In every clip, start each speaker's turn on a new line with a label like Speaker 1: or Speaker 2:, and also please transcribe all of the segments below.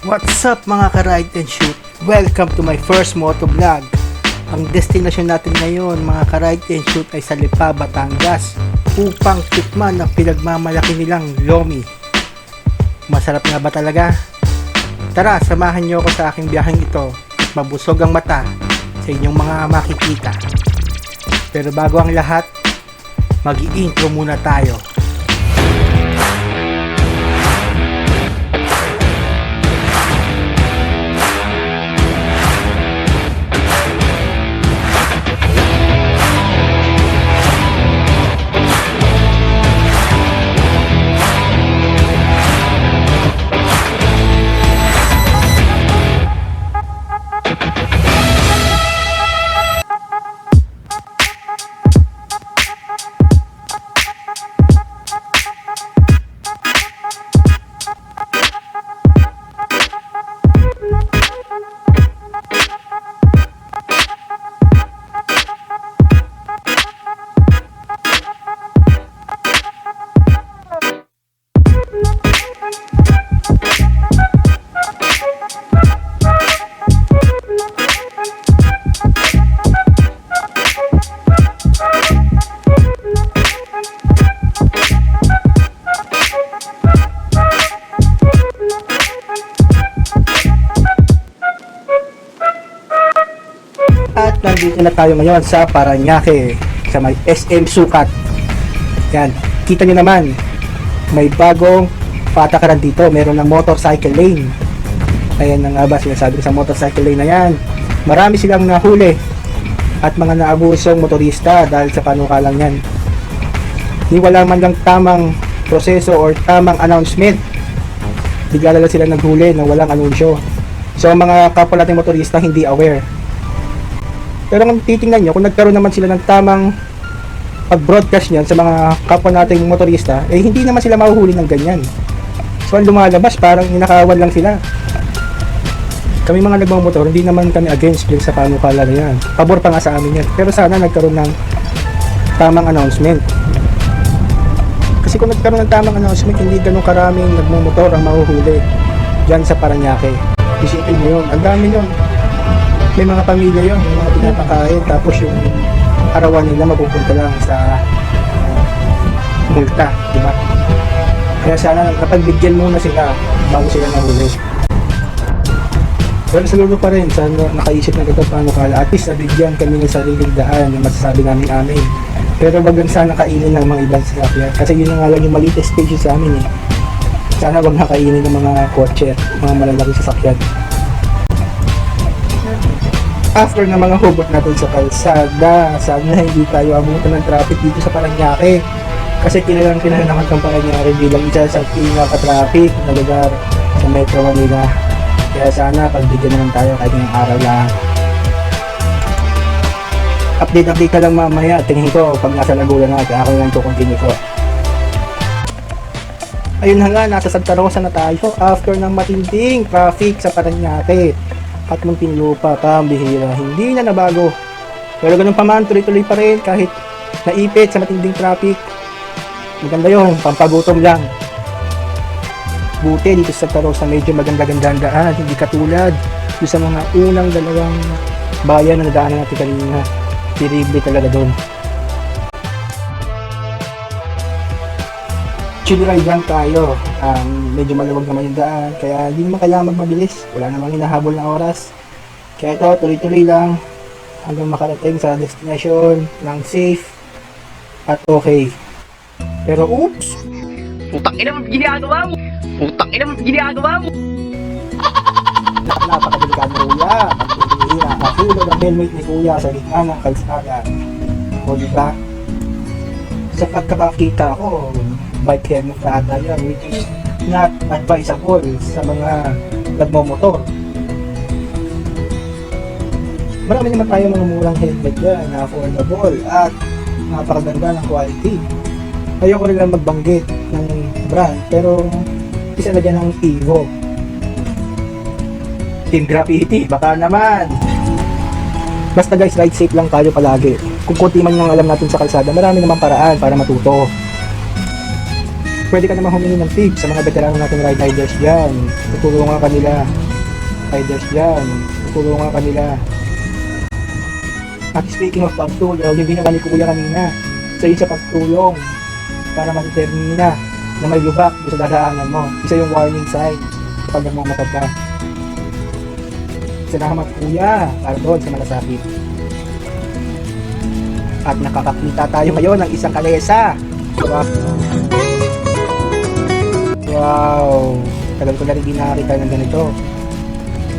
Speaker 1: What's up mga ka-ride and shoot? Welcome to my first moto vlog. Ang destinasyon natin ngayon mga ka-ride and shoot ay sa Lipa, Batangas upang tikman ang pinagmamalaki nilang lomi. Masarap nga ba talaga? Tara, samahan niyo ako sa aking biyaheng ito at mabusog ang mata sa inyong mga makikita. Pero bago ang lahat, mag-i-intro muna tayo. At nandito na tayo ngayon sa Parañaque, sa may SM Sukat. Yan, kita nyo naman, may bagong patakaran dito. Meron ng motorcycle lane. Ayan na nga ba sinasabi sa motorcycle lane na yan. Marami silang nahuli at mga naabusong motorista dahil sa panukalang yan. Hindi wala man lang tamang proseso or tamang announcement. Bigla lang sila naghuli nang walang anunsyo. So mga kapwa nating motorista hindi aware. Pero kung titingnan nyo, kung nagkaroon naman sila ng tamang pag-broadcast niyan sa mga kapwa nating motorista, eh hindi naman sila mahuhuli ng ganyan. So ang lumalabas, parang inakawan lang sila. Kami mga nagmamotor, hindi naman kami against din sa panukala na yan. Pabor pa nga sa amin yan. Pero sana nagkaroon ng tamang announcement. Kasi kung nagkaroon ng tamang announcement, hindi ganun karaming nagmamotor ang mahuhuli dyan sa Parañaque. Isipin nyo yun, ang dami yun. May mga pamilya yun, may mga pinapakain, tapos yung arawan nila mapupunta lang sa multa, di ba? Kaya sana napagbigyan muna sila bago sila nahuli. Pero saludo pa rin, sana nakaisip na ito paano kala. At least nabigyan kami ng sariling daan yung masasabi namin amin. Pero wag lang sana kainin ng mga ibang sasakyan. Kasi yun nga lang yung maliit stage sa amin eh. Sana wag nakainin ng mga kotse, mga malalaking sasakyan. After na mga hubot natin sa kalsada, sana hindi tayo abutan ng traffic dito sa Parañaque. Kasi kilalang naman ng Parañaque bilang isa sa pinaka-traffic na lugar sa Metro Manila. Kaya sana pagbigyan naman tayo kahit ngayong araw lang. Update ka lang mamaya. Tingin ko pag nasa Laguna na, kaya ako lang ito continue ko. Ayun na nga, nasa Santa Rosa na tayo after ng matinding traffic sa Parañaque. At Muntinlupa, pambihira, hindi na nabago. Pero ganun pa man, tuloy-tuloy pa rin kahit naipit sa matinding traffic. Maganda yun, pampagutom lang. Buti dito sa Santa Rosa medyo maganda-gandang daan, hindi katulad doon sa mga unang dalawang bayan na nadaanan natin kanina. Terrible talaga doon. Chill ride lang tayo. Medyo maluwag naman yung daan, kaya hindi naman kailangan magmabilis. Wala namang hinahabol na oras. Kaya ito, tuloy-tuloy lang hanggang makarating sa destination ng safe at okay. Pero oops!
Speaker 2: Putang ina mo ginagawa mo! Putang ina mo ginagawa mo!
Speaker 1: Napakadelikado kuya. Pagpipihira, nahulog ang helmet ni kuya sa gitna ng kalsada. O diba? Sa pagkakakita ko, bike helmet na ata yan, which is not advisable sa mga nagmamotor. Marami naman tayo mga murang helmet yan na affordable at napakaganda ng quality. Ayoko rin lang magbanggit ng brand, pero isa na dyan ang Evo. Team Graffiti, baka naman. Basta guys, ride safe lang tayo palagi. Kung konti man yung alam natin sa kalsada, marami namang paraan para matuto. Pwede ka naman humingi ng tips sa mga veterano natin riders dyan. Tutulungan ka nila. Riders dyan. Tutulungan ka nila. At speaking of pagtulong, yung ginawa ni Kuya kanina, isa yun sa pagtulong para ma-determine na may lubak sa dadaanan mo. Isa yung warning sign kapag nagmamatag ka. Salamat Kuya para doon sa malasakit. At nakakakita tayo ngayon ng isang kalesa. Wow! Tagal ko na rin nakakita ng ganito.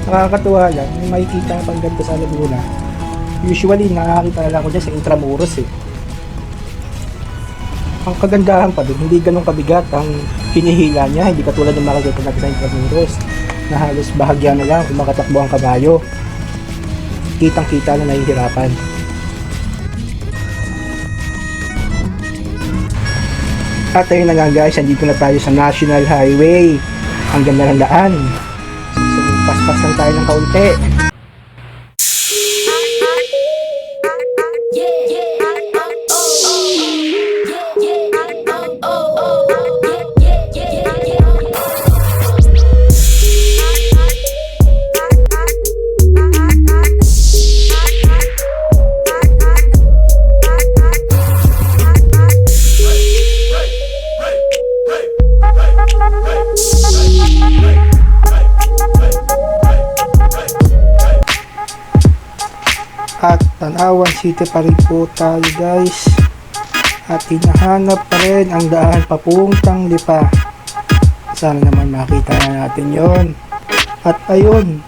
Speaker 1: Nakakatuwa lang, may makikita pang ganito sa Laguna. Usually, nakakita lang ko dyan sa Intramuros eh. Ang kagandahan pa din, hindi ganun kabigat ang hinihila niya, hindi katulad ng makikita natin sa Intramuros na halos bahagya na lang kung makatakbo ang kabayo. Kitang-kita na nahihirapan. At ayun na nga guys, andito na tayo sa National Highway. Ang ganda ng daan. So, paspas lang tayo ng kaunti. At Tanawan City pa rin po tayo guys. At hinahanap pa rin ang daan papuntang Lipa. Sana naman makita na natin yon. At ayun,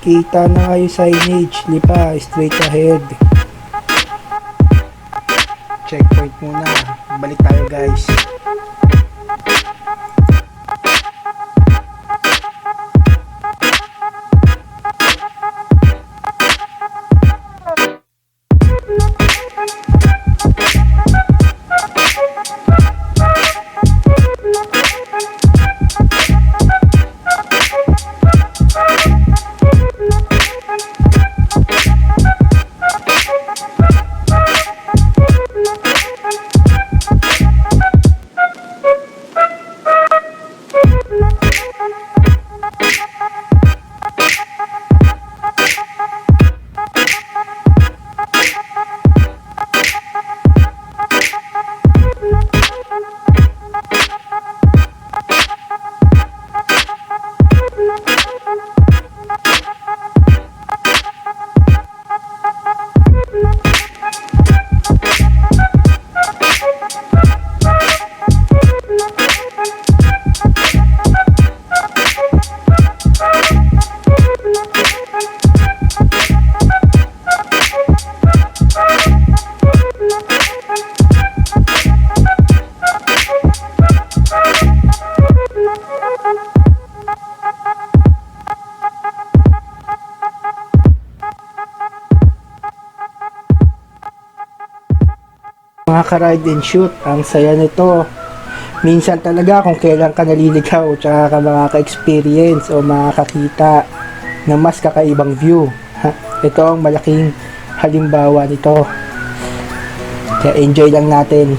Speaker 1: kita na nga yung signage, Lipa, straight ahead. Checkpoint muna. Balik tayo guys. Mga ka-ride and shoot, ang saya nito. Minsan talaga kung kailan ka naliligaw tsaka ka makaka-experience o makakakita ng mas kakaibang view. Ito ang malaking halimbawa nito. Kaya enjoy lang natin.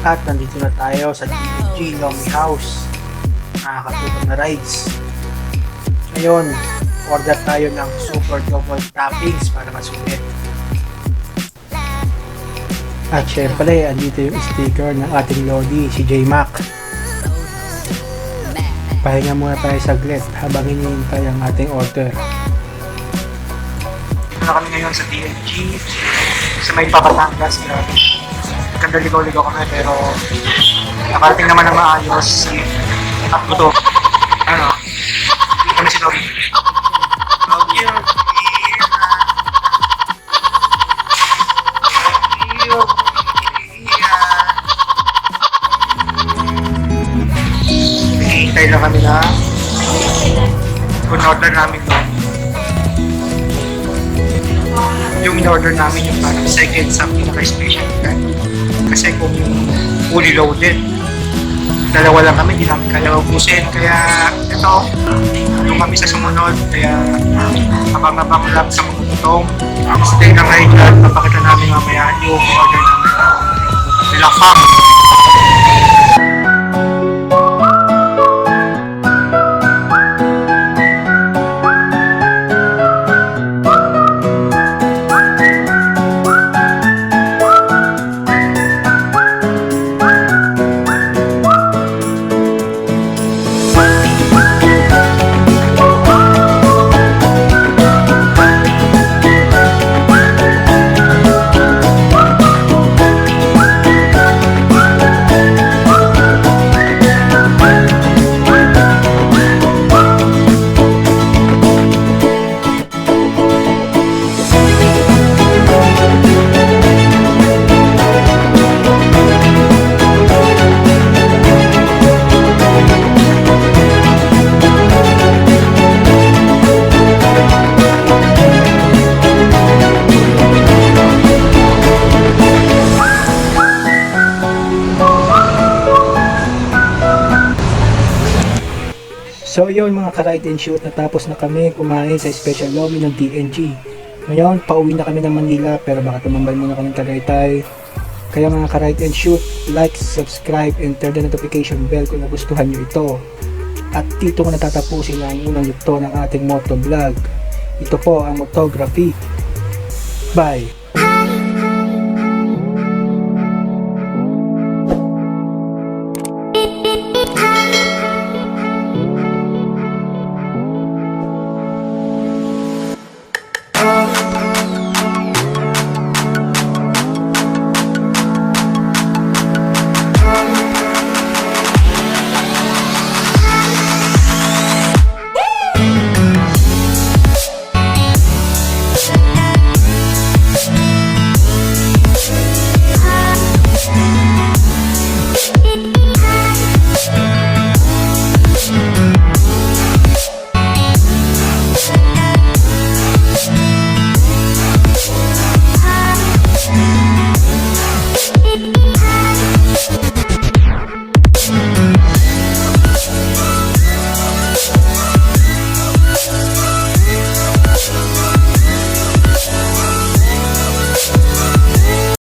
Speaker 1: lahat, nandito na tayo sa TNG Lomi House. Nakakatulong na rides. Ngayon, order tayo ng super double toppings para masulit. At syempre, andito yung sticker ng ating Lodi, si J-Mac. Pahinga muna tayo saglit habang hinihintay ang ating order. Kami ngayon sa TNG sa may Papatangas. Ganda ligaw-ligaw kami pero nakarating naman na maayos at buto. Ano? Kami si Lodi. Hihintay lang kami na in-order namin doon. Yung in-order namin yung parang second sa pinaka-special kan. Kasi kung fully loaded, dalawa lang kami, hindi namin kaya ubusin. Kaya ito, doon kami sa sumunod. Kaya abang-abang lang sa mga itong stay na ngayon dyan. Papakita namin mamaya yung order namin. Nilafang. So yun mga ka-ride and shoot, natapos na kami kumain sa special lobby ng TNG. Ngayon, pauwi na kami ng Manila pero baka tumambay muna kami ng Tagaytay. Kaya mga ka-ride and shoot, like, subscribe, and turn the notification bell kung nagustuhan nyo ito. At dito ko natatapusin ang unang yugto ng ating motovlog. Ito po ang Motography. Bye! Oh